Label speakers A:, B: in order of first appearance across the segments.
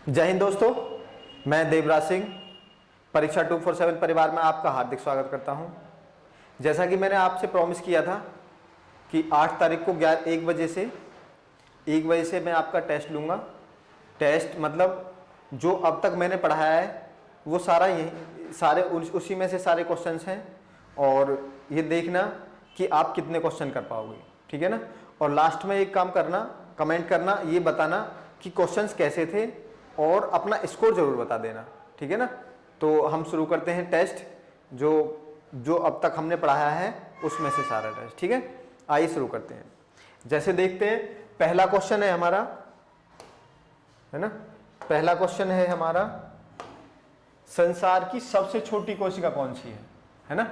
A: जय हिंद दोस्तों, मैं देवराज सिंह परीक्षा 247 परिवार में आपका हार्दिक स्वागत करता हूं। जैसा कि मैंने आपसे प्रॉमिस किया था कि 8 तारीख को 1 बजे से मैं आपका टेस्ट लूँगा। टेस्ट मतलब जो अब तक मैंने पढ़ाया है वो सारा यही सारे उसी में से सारे क्वेश्चंस हैं, और ये देखना कि आप कितने क्वेश्चन कर पाओगे, ठीक है ना। और लास्ट में एक काम करना, कमेंट करना, ये बताना कि क्वेश्चंस कैसे थे और अपना स्कोर जरूर बता देना, ठीक है ना। तो हम शुरू करते हैं टेस्ट, जो अब तक हमने पढ़ाया है उसमें से सारा टेस्ट, ठीक है। आइए शुरू करते हैं। जैसे देखते हैं, पहला क्वेश्चन है हमारा, है ना। पहला क्वेश्चन है हमारा, संसार की सबसे छोटी कोशिका कौन सी है ना।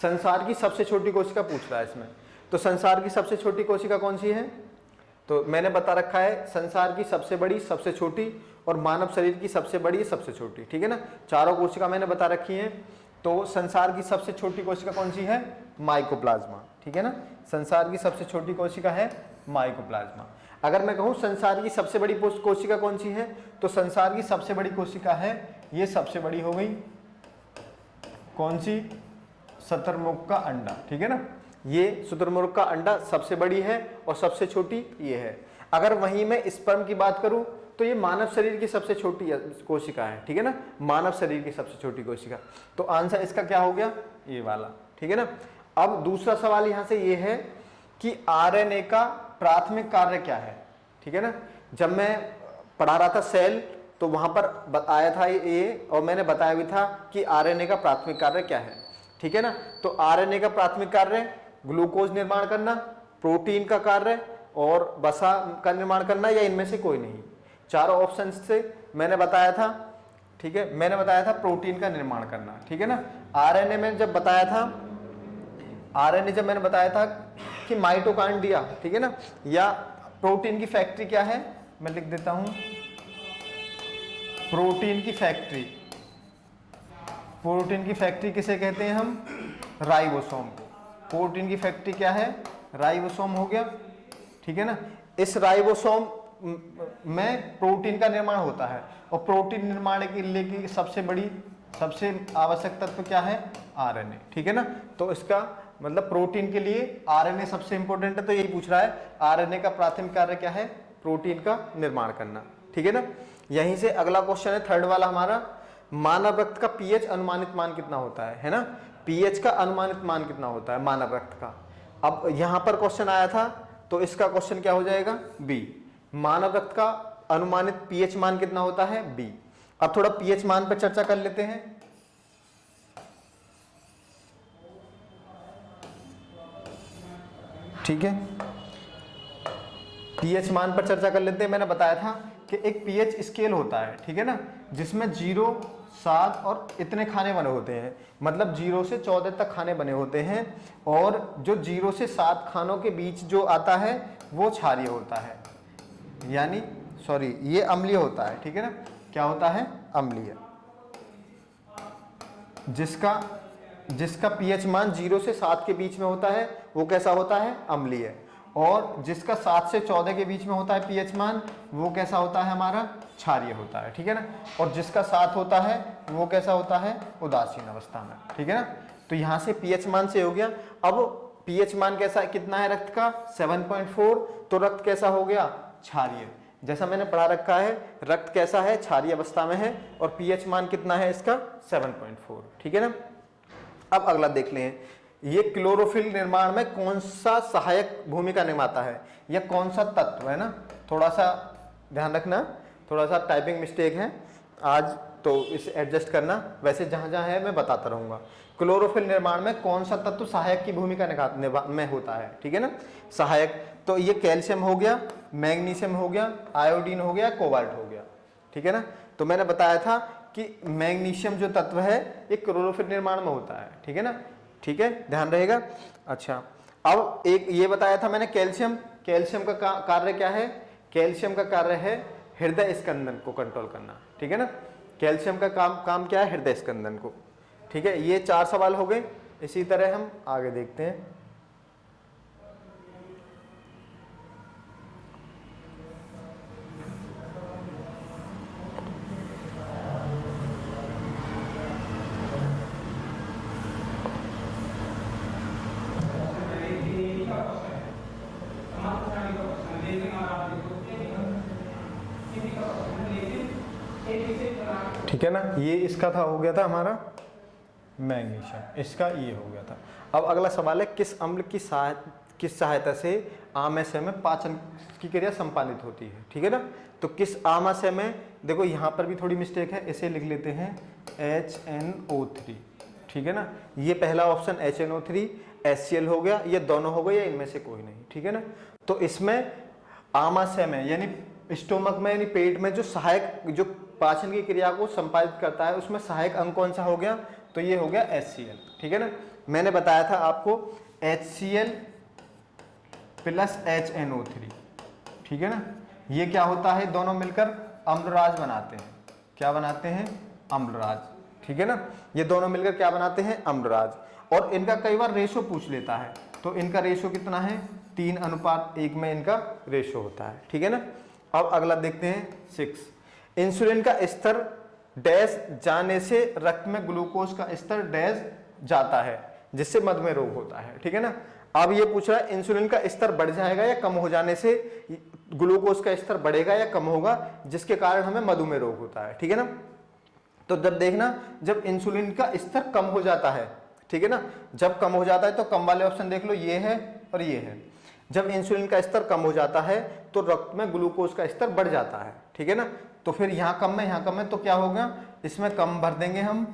A: संसार की सबसे छोटी कोशिका पूछ रहा है इसमें। तो संसार की सबसे छोटी कोशिका कौन सी है, तो मैंने बता रखा है संसार की सबसे बड़ी, सबसे छोटी और मानव शरीर की सबसे बड़ी, सबसे छोटी, ठीक है ना। चारों कोशिका मैंने बता रखी हैं। तो संसार की सबसे छोटी कोशिका कौन सी है, माइकोप्लाज्मा, ठीक है ना। संसार की सबसे छोटी कोशिका है माइकोप्लाज्मा। अगर मैं कहूं संसार की सबसे बड़ी कोशिका कौन सी है, तो संसार की सबसे बड़ी कोशिका है, ये सबसे बड़ी हो गई कौन सी, शुतुरमुर्ग का अंडा, ठीक है ना। ये शुतुरमुर्ग का अंडा सबसे बड़ी है और सबसे छोटी ये है। अगर वहीं मैं स्पर्म की बात करूं तो ये मानव शरीर की सबसे छोटी कोशिका है, ठीक है ना। मानव शरीर की सबसे छोटी कोशिका। तो आंसर इसका क्या हो गया, ये वाला, ठीक है ना। अब दूसरा सवाल यहां से ये है कि आरएनए का प्राथमिक कार्य क्या है, ठीक है ना। जब मैं पढ़ा रहा था सेल तो वहां पर बताया था ये, और मैंने बताया भी था कि आरएनए का प्राथमिक कार्य क्या है, ठीक है ना। तो आरएनए का प्राथमिक कार्य ग्लूकोज निर्माण करना, प्रोटीन का कार्य और वसा का निर्माण करना, या इनमें से कोई नहीं। चारों ऑप्शन से मैंने बताया था, ठीक है। मैंने बताया था प्रोटीन का निर्माण करना, ठीक है ना। आरएनए में जब बताया था, आरएनए जब मैंने बताया था कि माइटोकॉन्ड्रिया, ठीक है ना, या प्रोटीन की फैक्ट्री क्या है, मैं लिख देता हूं, प्रोटीन की फैक्ट्री। प्रोटीन की फैक्ट्री किसे कहते हैं हम, राइबोसोम को। प्रोटीन की फैक्ट्री क्या है, राइबोसोम हो गया, ठीक है ना। इस राइबोसोम में प्रोटीन का निर्माण होता है, और प्रोटीन निर्माण के लिए की सबसे आवश्यक तत्व क्या है, आरएनए, ठीक है ना। तो इसका मतलब प्रोटीन के लिए आरएनए सबसे इंपॉर्टेंट है। तो यही पूछ रहा है आरएनए का प्राथमिक कार्य क्या है, प्रोटीन का निर्माण करना, ठीक है ना। यहीं से अगला क्वेश्चन है, थर्ड वाला हमारा, मानव रक्त का पीएच अनुमानित मान कितना होता है ना। पीएच का अनुमानित मान कितना होता है मानव रक्त का। अब यहां पर क्वेश्चन आया था तो इसका क्वेश्चन क्या हो जाएगा, बी। मानव रक्त का अनुमानित पीएच मान कितना होता है, बी। अब थोड़ा पीएच मान पर चर्चा कर लेते हैं। ठीक है, पीएच मान पर चर्चा कर लेते हैं। मैंने बताया था कि एक पीएच स्केल होता है, ठीक है ना, जिसमें 0, 7 और इतने खाने बने होते हैं, मतलब 0 से 14 तक खाने बने होते हैं। और जो 0 से 7 खानों के बीच जो आता है वो क्षारीय होता है, यानी सॉरी ये अम्लीय होता है, ठीक है ना। क्या होता है, अम्लीय। जिसका पीएच मान 0 से 7 के बीच में होता है वो कैसा होता है, अम्लीय। और जिसका 7 से 14 के बीच में होता है पीएच मान, वो कैसा होता है, हमारा क्षारीय होता है, ठीक है ना। और जिसका 7 होता है वो कैसा होता है, उदासीन अवस्था में, ठीक है ना। तो यहां से पीएच मान से हो गया। अब पीएच मान कैसा कितना है रक्त का, 7.4। तो रक्त कैसा हो गया, क्षारीय। जैसा मैंने पढ़ा रखा है रक्त कैसा है, क्षारीय अवस्था में है, और पीएच मान कितना है इसका, 7.4, ठीक है ना। अब अगला देख लें, ये क्लोरोफिल निर्माण में कौन सा सहायक भूमिका निभाता है, या कौन सा तत्व है ना। थोड़ा सा ध्यान रखना, थोड़ा सा टाइपिंग मिस्टेक है आज, तो इसे एडजस्ट करना। वैसे जहां जहां है मैं बताता रहूंगा। क्लोरोफिल निर्माण में कौन सा तत्व सहायक की भूमिका में होता है, ठीक है ना, सहायक। तो ये कैल्शियम हो गया, मैग्नीशियम हो गया, आयोडीन हो गया, कोबाल्ट हो गया, ठीक है ना। तो मैंने बताया था कि मैग्नीशियम जो तत्व है ये क्लोरोफिल निर्माण में होता है, ठीक है ना, ठीक है, ध्यान रहेगा। अच्छा, अब एक ये बताया था मैंने, कैल्शियम। कैल्शियम का कार्य क्या है, कैल्शियम का कार्य है हृदय स्कंदन को कंट्रोल करना, ठीक है ना। कैल्शियम का काम क्या है, हृदय स्कंदन को, ठीक है। ये 4 सवाल हो गए। इसी तरह हम आगे देखते हैं। ठीक है ना, ये इसका था, हो गया था हमारा मैग्नीशियम, इसका ये हो गया था। अब अगला सवाल है किस अम्ल की सहायता से आमाशय में पाचन की क्रिया संपादित होती है। ठीक है ना, तो किस आमाशय में, देखो यहाँ पर भी थोड़ी मिस्टेक है, इसे लिख लेते हैं HNO3। ठीक है ना, ये पहला ऑप्शन HNO3, HCl हो गया, ये दोनों हो गए या इनमें से कोई नहीं। ठीक है ना, तो इसमें आमाशय में यानी स्टोमक में यानी पेट में जो सहायक, जो पाचन की क्रिया को संपादित करता है, उसमें सहायक अंग कौन सा हो गया, तो ये हो गया HCl। ठीक है ना, मैंने बताया था आपको HCl प्लस HNO3। ठीक है ना, ये क्या होता है, दोनों मिलकर अम्लराज बनाते हैं। क्या बनाते हैं, अम्लराज। ठीक है ना, ये दोनों मिलकर क्या बनाते हैं, अम्लराज। और इनका कई बार रेशो पूछ लेता है, तो इनका रेशो कितना है, 3:1 में इनका रेशो होता है। ठीक है ना, अब अगला देखते हैं 6। इंसुलिन का स्तर डैश जाने से रक्त में ग्लूकोज का स्तर डैश जाता है, जिससे मधुमेह रोग होता है। ठीक है ना, अब ये पूछ रहा है इंसुलिन का स्तर बढ़ जाएगा या कम हो जाने से ग्लूकोज का स्तर बढ़ेगा या कम होगा, जिसके कारण हमें मधुमेह रोग होता है। ठीक है ना, तो जब देखना, जब इंसुलिन का स्तर कम हो जाता है, ठीक है ना, जब कम हो जाता है तो कम वाले ऑप्शन देख लो, ये है और ये है। जब इंसुलिन का स्तर कम हो जाता है तो रक्त में ग्लूकोज का स्तर बढ़ जाता है। ठीक है ना, तो फिर यहाँ कम है, यहाँ कम है, तो क्या होगा, इसमें कम भर देंगे हम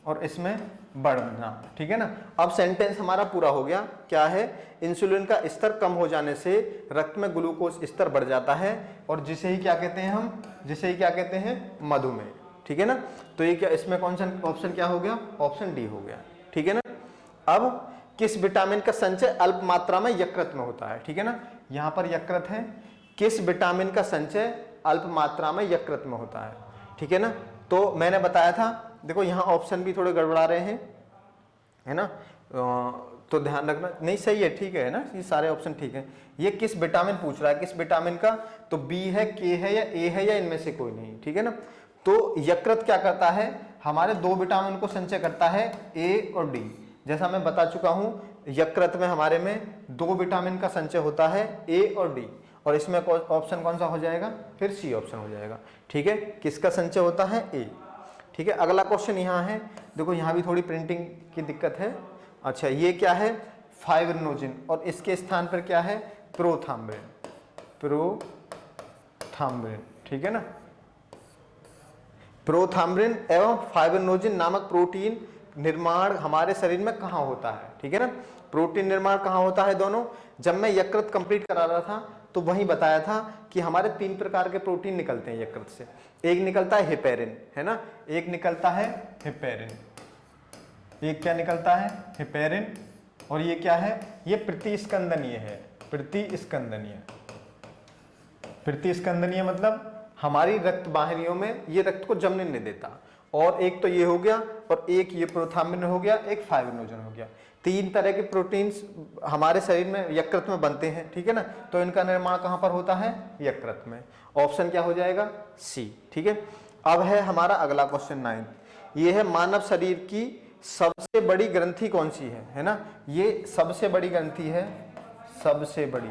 A: और इसमें बढ़ना। ठीक है ना, अब सेंटेंस हमारा पूरा हो गया। क्या है, इंसुलिन का स्तर कम हो जाने से रक्त में ग्लूकोज स्तर बढ़ जाता है, और जिसे ही क्या कहते हैं हम, जिसे ही क्या कहते हैं, मधुमेह। ठीक है ना, तो ये क्या, इसमें कौन सा ऑप्शन क्या हो गया, ऑप्शन डी हो गया। ठीक है ना, अब किस विटामिन का संचय अल्प मात्रा में यकृत में होता है। ठीक है ना, यहाँ पर यकृत है, किस विटामिन का संचय अल्प मात्रा में यकृत में होता है। ठीक है ना, तो मैंने बताया था, देखो यहाँ ऑप्शन भी थोड़े गड़बड़ा रहे हैं, है ना, तो ध्यान रखना। नहीं सही है, ठीक है ना, ये सारे ऑप्शन ठीक है। ये किस विटामिन पूछ रहा है, किस विटामिन का, तो बी है, के है या ए है या इनमें से कोई नहीं। ठीक है ना, तो यकृत क्या करता है, हमारे 2 विटामिन को संचय करता है, ए और डी। जैसा मैं बता चुका हूं, यकृत में हमारे में 2 विटामिन का संचय होता है, ए और डी, और इसमें ऑप्शन कौन सा हो जाएगा, फिर सी ऑप्शन हो जाएगा। ठीक है, किसका संचय होता है, ए। ठीक है, अगला क्वेश्चन यहाँ है, देखो यहाँ भी थोड़ी प्रिंटिंग की दिक्कत है। अच्छा, ये क्या है, फाइब्रिनोजिन, और इसके स्थान पर क्या है, प्रोथाम्बिन। प्रोथाम्बिन, ठीक है ना, प्रोथाम्बिन एवं फाइब्रिनोजिन नामक प्रोटीन निर्माण हमारे शरीर में कहाँ होता है। ठीक है ना, प्रोटीन निर्माण कहाँ होता है दोनों। जब मैं यकृत कंप्लीट करा रहा था तो वहीं बताया था कि हमारे 3 प्रकार के प्रोटीन निकलते हैं यकृत से। एक निकलता है हेपेरिन, है ना, एक निकलता है हेपेरिन, एक क्या निकलता है, हेपेरिन, और ये क्या है, ये प्रतिस्कंदनीय है। प्रतिस्कंदनीय, प्रतिस्कंदनीय मतलब हमारी रक्त वाहिनियों में ये रक्त को जमने नहीं देता। और एक तो ये हो गया, और एक ये प्रोथाम्बिन हो गया, एक फाइब्रिनोजन हो गया। 3 तरह के प्रोटीन्स हमारे शरीर में यकृत में बनते हैं। ठीक है ना, तो इनका निर्माण कहाँ पर होता है, यकृत में। ऑप्शन क्या हो जाएगा, सी। ठीक है, अब है हमारा अगला क्वेश्चन 9। ये है मानव शरीर की सबसे बड़ी ग्रंथि कौन सी है ना, ये सबसे बड़ी ग्रंथि है, सबसे बड़ी।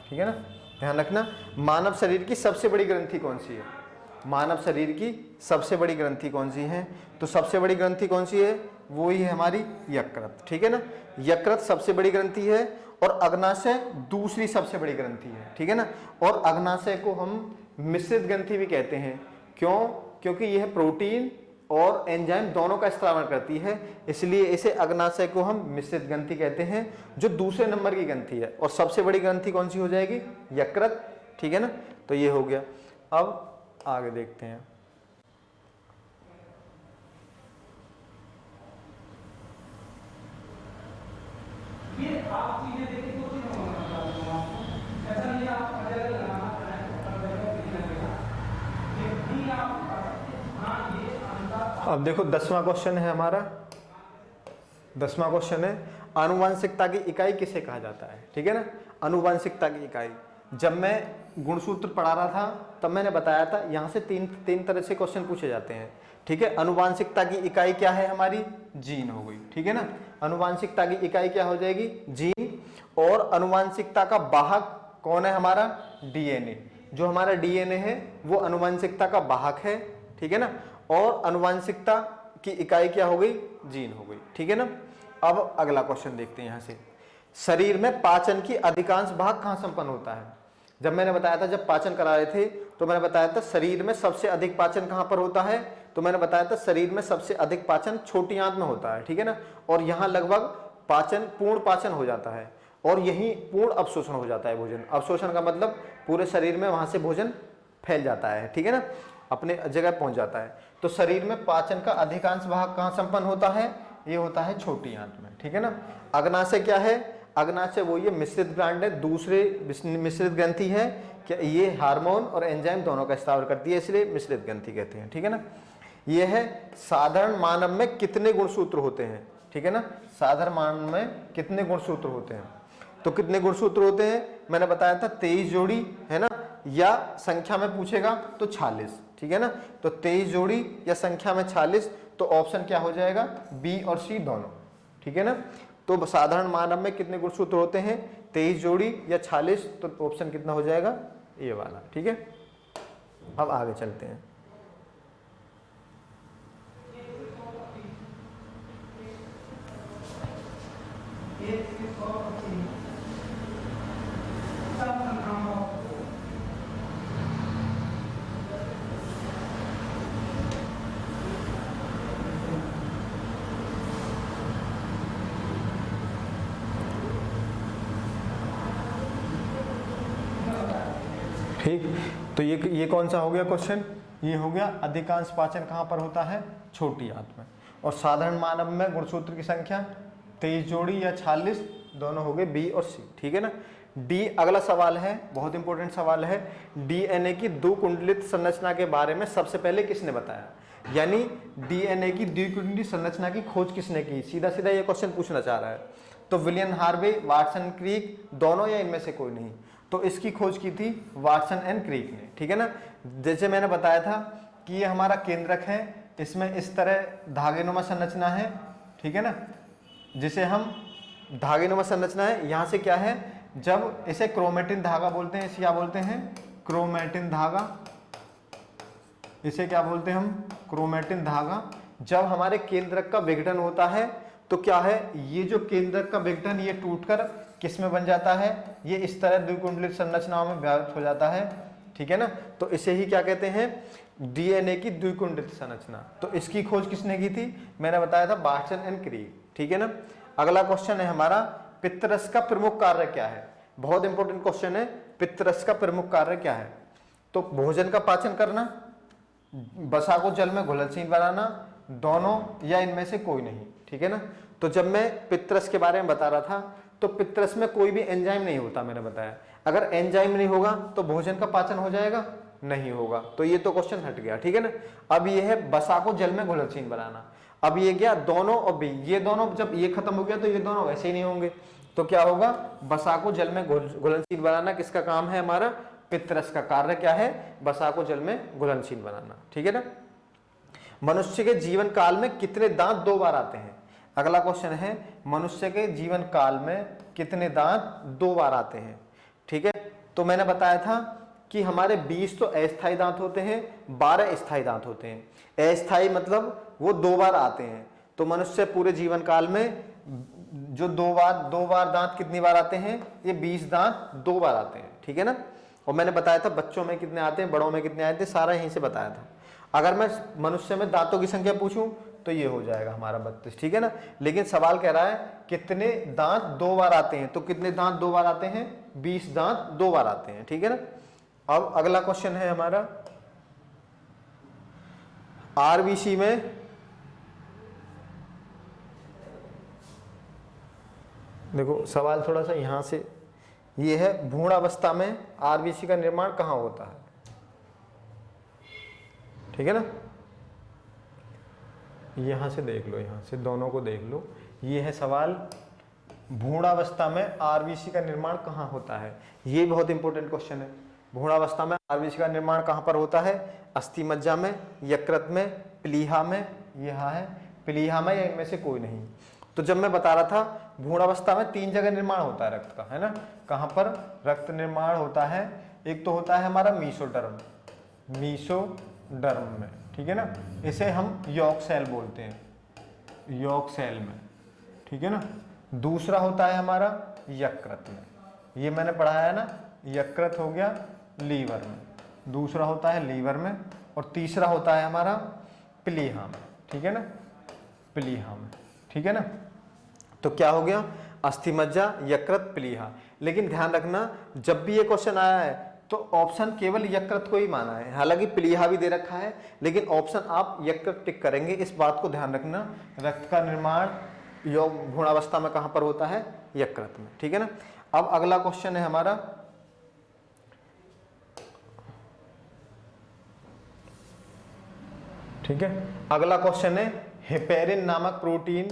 A: ठीक है ना, ध्यान रखना, मानव शरीर की सबसे बड़ी ग्रंथि कौन सी है, मानव शरीर की सबसे बड़ी ग्रंथि कौन सी है, तो सबसे बड़ी ग्रंथि कौन सी है, वो ही है हमारी यकृत। ठीक है ना, यकृत सबसे बड़ी ग्रंथि है, और अग्नाशय दूसरी सबसे बड़ी ग्रंथि है। ठीक है ना, और अग्नाशय को हम मिश्रित ग्रंथि भी कहते हैं। क्यों, क्योंकि यह प्रोटीन और एंजाइम दोनों का स्त्रावण करती है, इसलिए इसे अग्नाशय को हम मिश्रित ग्रंथि कहते हैं, जो दूसरे नंबर की ग्रंथि है। और सबसे बड़ी ग्रंथि कौन सी हो जाएगी, यकृत। ठीक है ना, तो ये हो गया। अब आगे देखते हैं, ये आप चीजें देखिए, 2 चीजें ऐसा नहीं आप अब देखो 10वां क्वेश्चन है हमारा। 10वां क्वेश्चन है, आनुवंशिकता की इकाई किसे कहा जाता है। ठीक है ना, आनुवंशिकता की इकाई, जब मैं गुणसूत्र पढ़ा रहा था तब मैंने बताया था, यहाँ से तीन तरह से क्वेश्चन पूछे जाते हैं। ठीक है, आनुवंशिकता की इकाई क्या है हमारी, जीन हो गई। ठीक है ना, आनुवंशिकता की इकाई क्या हो जाएगी, जीन। और आनुवंशिकता का वाहक कौन है हमारा, डीएनए। जो हमारा डीएनए है वो आनुवंशिकता का वाहक है, ठीक है ना, और आनुवंशिकता की इकाई क्या हो गई, जीन हो गई, ठीक है ना। अब अगला क्वेश्चन देखते हैं यहां से, शरीर में पाचन की अधिकांश भाग कहां संपन्न होता है। जब मैंने बताया था, जब पाचन करा रहे थे तो मैंने बताया था शरीर में सबसे अधिक पाचन कहां पर होता है, तो मैंने बताया था शरीर में सबसे अधिक पाचन छोटी आंत में होता है, ठीक है ना, और यहां लगभग पाचन पूर्ण पाचन हो जाता है और यही पूर्ण अवशोषण हो जाता है भोजन। अवशोषण का मतलब पूरे शरीर में वहां से भोजन फैल जाता है, ठीक है ना, अपने जगह पहुंच जाता है। तो शरीर में पाचन का अधिकांश भाग कहां संपन्न होता है, ये होता है छोटी आंत में, ठीक है ना। अग्नाशय क्या है, अग्नाशय वो ये मिश्रित ग्लैंड है, दूसरे मिश्रित ग्रंथि है, क्या ये हार्मोन और एंजाइम दोनों का स्राव करती है, इसलिए मिश्रित ग्रंथि कहते हैं, ठीक है ना। ये है साधारण मानव में कितने गुणसूत्र होते हैं, ठीक है ना, साधारण मानव में कितने गुणसूत्र होते हैं। तो कितने गुणसूत्र होते हैं, मैंने बताया था 23 जोड़ी, है ना, या संख्या में पूछेगा तो 46, ठीक है ना। तो 23 जोड़ी या संख्या में 46, तो ऑप्शन क्या हो जाएगा, बी और सी दोनों, ठीक है ना। तो साधारण मानव में कितने गुणसूत्र होते हैं, 23 जोड़ी या 46, तो ऑप्शन कितना हो जाएगा, ये वाला, ठीक है। अब आगे चलते हैं। ठीक, तो ये कौन सा हो गया क्वेश्चन, ये हो गया अधिकांश पाचन कहां पर होता है, छोटी आंत में, और साधारण मानव में गुणसूत्र की संख्या 23 जोड़ी या 46, दोनों हो गए बी और सी, ठीक है ना। डी, अगला सवाल है, बहुत इंपॉर्टेंट सवाल है, डीएनए की द्विकुंडलित संरचना के बारे में सबसे पहले किसने बताया, यानी डीएनए की द्विकुंडलित संरचना की खोज किसने की, सीधा सीधा ये क्वेश्चन पूछना चाह रहा है। तो विलियम हार्वे, वाटसन क्रिक, दोनों या इनमें से कोई नहीं, तो इसकी खोज की थी वाटसन एंड क्रिक ने, ठीक है ना। जैसे मैंने बताया था कि ये हमारा केंद्रक है, इसमें इस तरह धागेनुमा संरचना है, ठीक है ना, जिसे हम धागेनुमा संरचना है, यहां से क्या है, जब इसे क्रोमेटिन धागा बोलते हैं, इसे क्या बोलते हैं, क्रोमेटिन धागा, इसे क्या बोलते हैं हम, क्रोमेटिन धागा। जब हमारे केंद्रक का विघटन होता है तो क्या है, ये जो केंद्रक का विघटन ये टूटकर किस में बन जाता है, ये इस तरह द्विकुंडलित संरचनाओं में विभाजित हो जाता है, ठीक है ना। तो इसे ही क्या कहते हैं, डीएनए की द्विकुंडलित संरचना। तो इसकी खोज किसने की थी, मैंने बताया था वाटसन एंड क्रिक, ठीक है ना। अगला क्वेश्चन है हमारा, पित्तरस का प्रमुख कार्य क्या है, बहुत इंपॉर्टेंट क्वेश्चन है, पित्तरस का प्रमुख कार्य क्या है। तो भोजन का पाचन करना, वसा को जल में घुलनशील बनाना, दोनों या इनमें से कोई नहीं, ठीक है ना। तो जब मैं पित्तरस के बारे में बता रहा था, तो पित्तरस में कोई भी एंजाइम नहीं होता, मैंने बताया, अगर एंजाइम नहीं होगा तो भोजन का पाचन हो जाएगा, नहीं होगा, तो ये तो क्वेश्चन हट गया, ठीक है ना। अब ये है वसा को जल में घुलनशील बनाना, अब ये गया दोनों और बी, ये दोनों जब ये खत्म हो गया तो ये दोनों वैसे ही नहीं होंगे, तो क्या होगा, वसा को जल में घुलनशील बनाना किसका काम है, हमारा पित्तरस का कार्य क्या है, वसा को जल में घुलनशील बनाना, ठीक है ना। मनुष्य के जीवन काल में कितने दांत 2 बार आते हैं, अगला क्वेश्चन है, मनुष्य के जीवन काल में कितने दांत 2 बार आते हैं, ठीक है। तो मैंने बताया था कि हमारे 20 तो अस्थायी दांत होते हैं, 12 स्थायी दांत होते हैं। अस्थायी मतलब वो 2 बार आते हैं, तो मनुष्य पूरे जीवन काल में जो 2 बार दांत कितनी बार आते हैं, ये 20 दांत 2 बार आते हैं, ठीक है ना। और मैंने बताया था बच्चों में कितने आते हैं, बड़ों में कितने आते हैं, सारा यहीं से बताया था। अगर मैं मनुष्य में दांतों की संख्या पूछूं तो ये हो जाएगा हमारा 32, ठीक है ना। लेकिन सवाल कह रहा है कितने दांत 2 बार आते हैं, तो कितने दांत 2 बार आते हैं, 20 दांत 2 बार आते हैं, ठीक है ना। अब अगला क्वेश्चन है हमारा, आरबीसी में देखो सवाल थोड़ा सा यहां से, ये है भ्रूणावस्था में आरबीसी का निर्माण कहां होता है, ठीक है ना। यहां से देख लो, यहां से दोनों को देख लो, ये है सवाल, भ्रूणावस्था में आरबीसी का निर्माण कहां होता है, ये बहुत इंपॉर्टेंट क्वेश्चन है। भ्रूणावस्था में आरबीसी का निर्माण कहां पर होता है, अस्थि मज्जा में, यकृत में, प्लीहा में, यह है प्लीहा में, या इनमें से कोई नहीं। तो जब मैं बता रहा था भ्रूणावस्था में 3 जगह निर्माण होता है रक्त का, है ना, कहां पर रक्त निर्माण होता है, एक तो होता है हमारा मीसोडर्म, मीसोडर्म में, ठीक है ना, इसे हम यॉर्क सेल बोलते हैं, यॉर्क सेल में, ठीक है ना। दूसरा होता है हमारा यकृत में, ये मैंने पढ़ाया है ना, यकृत हो गया लीवर में, दूसरा होता है लीवर में, और तीसरा होता है हमारा प्लीहा में, ठीक है ना, प्लीहा में, ठीक है ना। तो क्या हो गया, अस्थि मज्जा, यकृत, प्लीहा। लेकिन ध्यान रखना जब भी ये क्वेश्चन आया है तो ऑप्शन केवल यकृत को ही माना है, हालांकि प्लीहा भी दे रखा है, लेकिन ऑप्शन आप यकृत टिक करेंगे, इस बात को ध्यान रखना। रक्त का निर्माण भ्रूणावस्था में कहां पर होता है, यकृत में, ठीक है ना। अब अगला क्वेश्चन है हमारा, ठीक है, अगला क्वेश्चन है हेपेरिन नामक प्रोटीन,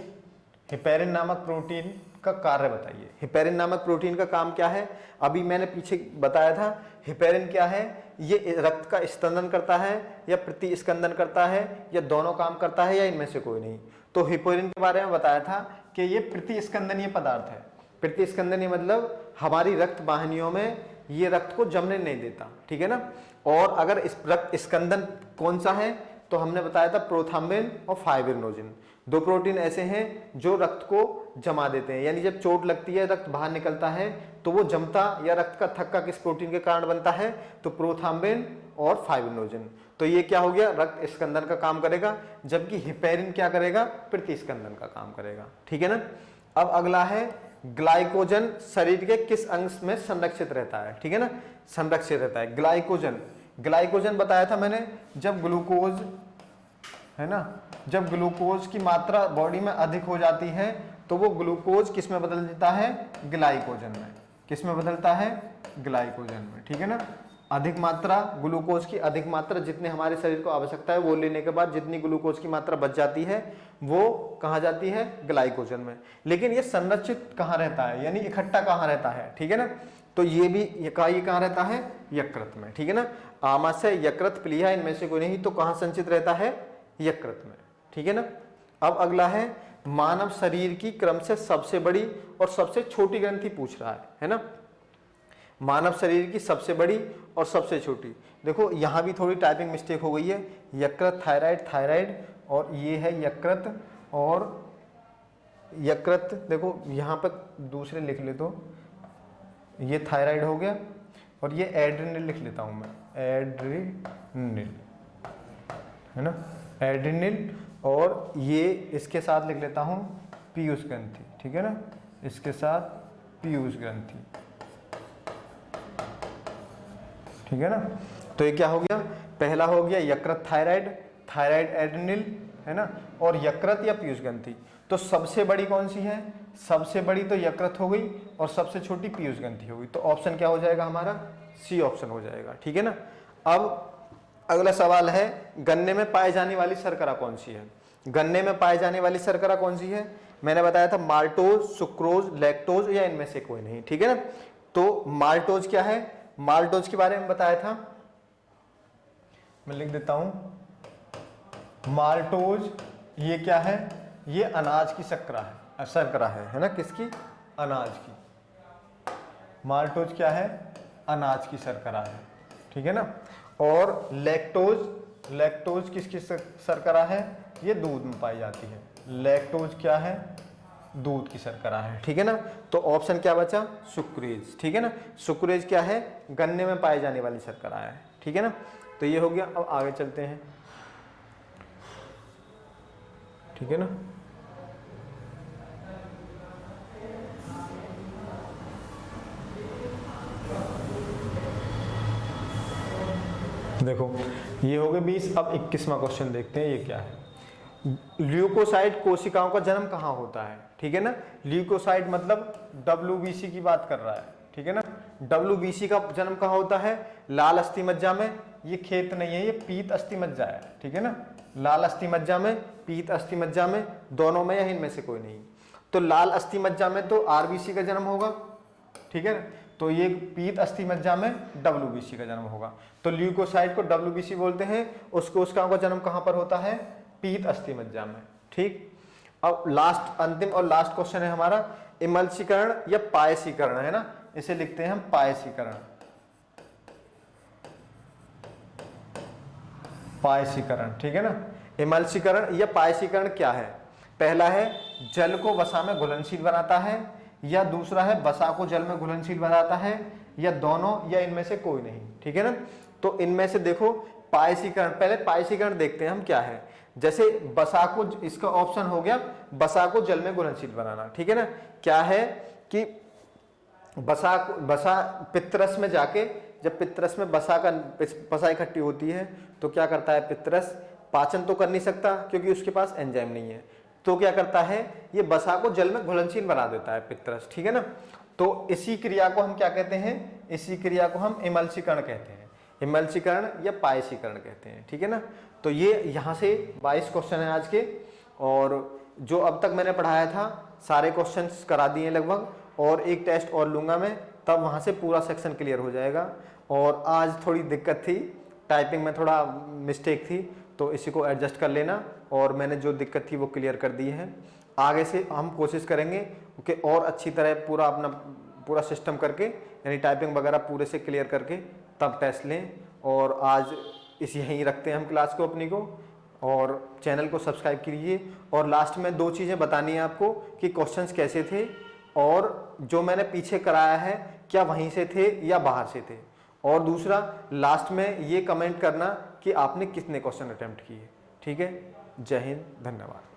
A: हेपेरिन नामक प्रोटीन का कार्य बताइए। हेपेरिन नामक प्रोटीन का काम क्या है, अभी मैंने पीछे बताया था। हेपेरिन क्या है, ये रक्त का स्कंदन करता है या प्रतिस्कंदन करता है या दोनों काम करता है या इनमें से कोई नहीं। तो हेपेरिन के बारे में बताया था कि ये प्रतिस्कंदनीय पदार्थ है। प्रतिस्कंदनीय मतलब हमारी रक्त वाहिनियों में ये रक्त को जमने नहीं देता, ठीक है ना। और अगर इस रक्त स्कंदन कौन सा है, तो हमने बताया था प्रोथ्राम्बिन और फाइब्रिनोजिन, दो प्रोटीन ऐसे हैं जो रक्त को जमा देते हैं, यानी जब चोट लगती है रक्त बाहर निकलता है तो वो जमता या रक्त का थक्का किस प्रोटीन के कारण बनता है, तो प्रोथ्राम्बिन और फाइब्रिनोजिन। तो ये क्या हो गया, रक्त स्कंदन का काम करेगा, जबकि हेपेरिन क्या करेगा, प्रतिस्कंदन का काम करेगा, ठीक है ना। अब अगला है ग्लाइकोजन शरीर के किस अंग में संरक्षित रहता है, ठीक है ना, संरक्षित रहता है ग्लाइकोजन। ग्लाइकोजन बताया था मैंने, जब ग्लूकोज है ना, जब ग्लूकोज की मात्रा बॉडी में अधिक हो जाती है तो वो ग्लूकोज किस में बदल देता है, ग्लाइकोजन में। किस में बदलता है, ग्लाइकोजन में, ठीक है ना। अधिक मात्रा ग्लूकोज की, अधिक मात्रा जितने हमारे शरीर को आवश्यकता है वो लेने के बाद जितनी ग्लूकोज की मात्रा बच जाती है वो कहाँ जाती है, ग्लाइकोजन में। लेकिन ये संरक्षित कहाँ रहता है, यानी इकट्ठा कहाँ रहता है, ठीक है ना। तो ये भी ये कहाँ रहता है, यकृत में, ठीक है ना। आमाशय, यकृत, प्लीहा इनमें से कोई नहीं, तो कहाँ संचित रहता है, यकृत में, ठीक है ना। अब अगला है मानव शरीर की क्रम से सबसे बड़ी और सबसे छोटी ग्रंथि पूछ रहा है ना। मानव शरीर की सबसे बड़ी और सबसे छोटी, देखो यहां भी थोड़ी टाइपिंग मिस्टेक हो गई है, यकृत, थायराइड, थायराइड, और ये है यकृत, और यकृत देखो यहां पर दूसरे लिख ले, तो ये थायराइड हो गया, और ये एड्रिनल लिख लेता हूं मैं, एड्रिनल है ना, एड्रिनल, और ये इसके साथ लिख लेता हूं पीयूष ग्रंथि, ठीक है ना, इसके साथ पीयूष ग्रंथि, ठीक है ना। तो ये क्या हो गया, पहला हो गया यकृत, थायराइड, थायराइड, एड्रिनल, है ना, और यकृत या पीयूष ग्रंथि। तो सबसे बड़ी कौन सी है, सबसे बड़ी तो यकृत हो गई और सबसे छोटी पीयूष ग्रंथि हो गई। तो ऑप्शन क्या हो जाएगा हमारा, सी ऑप्शन हो जाएगा, ठीक है ना। अब अगला सवाल है, गन्ने में पाए जाने वाली शर्करा कौन सी है। गन्ने में पाए जाने वाली शर्करा कौन सी है, मैंने बताया था माल्टोज, सुक्रोज, लैक्टोज या इनमें से कोई नहीं, ठीक है ना। तो माल्टोज क्या है, माल्टोज के बारे में बताया था, मैं लिख देता हूं माल्टोज, ये क्या है, ये अनाज की शर्करा है, शर्करा है ना, किसकी, अनाज की। माल्टोज क्या है, अनाज की शर्करा है, ठीक है ना। और लैक्टोज, लैक्टोज किसकी शर्करा है, ये दूध में पाई जाती है। लैक्टोज क्या है, दूध की शर्करा है, ठीक है ना। तो ऑप्शन क्या बचा, सुक्रेज, ठीक है ना। सुक्रेज क्या है, गन्ने में पाई जाने वाली शर्करा है, ठीक है ना। तो ये हो गया। अब आगे चलते हैं, ठीक है ना। देखो ये हो गए 20। अब 21वां क्वेश्चन देखते हैं, ये क्या है। ल्यूकोसाइट कोशिकाओं का जन्म कहाँ होता है, ठीक है ना। ल्यूकोसाइट मतलब WBC की बात कर रहा है, ठीक है ना। WBC का जन्म कहाँ होता है, लाल अस्थि मज्जा में। ये खेत नहीं है, ये पीत अस्थि मज्जा है, ठीक है ना। लाल अस्थि मज्जा में, पीत अस्थि मज्जा में, दोनों में या इनमें से कोई नहीं। तो लाल अस्थि मज्जा में तो RBC का जन्म होगा, ठीक है ना। तो ये पीत अस्थि मज्जा में WBC का जन्म होगा। तो ल्यूकोसाइट को WBC बोलते हैं। उस कोशिकाओं का जन्म कहाँ पर होता है, पीत अस्थि मज्जा में, ठीक। अब लास्ट, अंतिम और लास्ट क्वेश्चन है हमारा, इमल्सीकरण या पायसीकरण, है ना, इसे लिखते हैं हम पायसीकरण, पायसीकरण, ठीक है ना। इमल्सीकरण या पायसीकरण क्या है? पहला है जल को वसा में घुलनशील बनाता है, या दूसरा है वसा को जल में घुलनशील बनाता है, या दोनों, या इनमें से कोई नहीं, ठीक है ना। तो इनमें से देखो पायसीकरण, पहले पायसीकरण देखते हैं हम क्या है। जैसे वसा को, इसका ऑप्शन हो गया वसा को जल में घुलनशील बनाना, ठीक है ना। क्या है कि वसा पित्तरस में जाके, जब पित्तरस में वसा इकट्ठी होती है तो क्या करता है पित्तरस, पाचन तो कर नहीं सकता क्योंकि उसके पास एंजाइम नहीं है, तो क्या करता है ये वसा को जल में घुलनशील बना देता है पित्तरस, ठीक है ना। तो इसी क्रिया को हम क्या कहते हैं, इसी क्रिया को हम इमल्सीकरण कहते हैं, इमल्सीकरण या पायसीकरण कहते हैं, ठीक है ना। तो ये यहाँ से 22 क्वेश्चन है आज के, और जो अब तक मैंने पढ़ाया था सारे क्वेश्चंस करा दिए लगभग, और एक टेस्ट और लूंगा मैं, तब वहाँ से पूरा सेक्शन क्लियर हो जाएगा। और आज थोड़ी दिक्कत थी, टाइपिंग में थोड़ा मिस्टेक थी, तो इसी को एडजस्ट कर लेना, और मैंने जो दिक्कत थी वो क्लियर कर दी है। आगे से हम कोशिश करेंगे कि और अच्छी तरह पूरा अपना पूरा सिस्टम करके, यानी टाइपिंग वगैरह पूरे से क्लियर करके तब टेस्ट लें। और आज इसी यहीं रखते हैं हम क्लास को अपनी को, और चैनल को सब्सक्राइब कीजिए। और लास्ट में 2 चीज़ें बतानी है आपको कि क्वेश्चंस कैसे थे, और जो मैंने पीछे कराया है क्या वहीं से थे या बाहर से थे, और दूसरा लास्ट में ये कमेंट करना कि आपने कितने क्वेश्चन अटेम्प्ट किए, ठीक है। जय हिंद, धन्यवाद।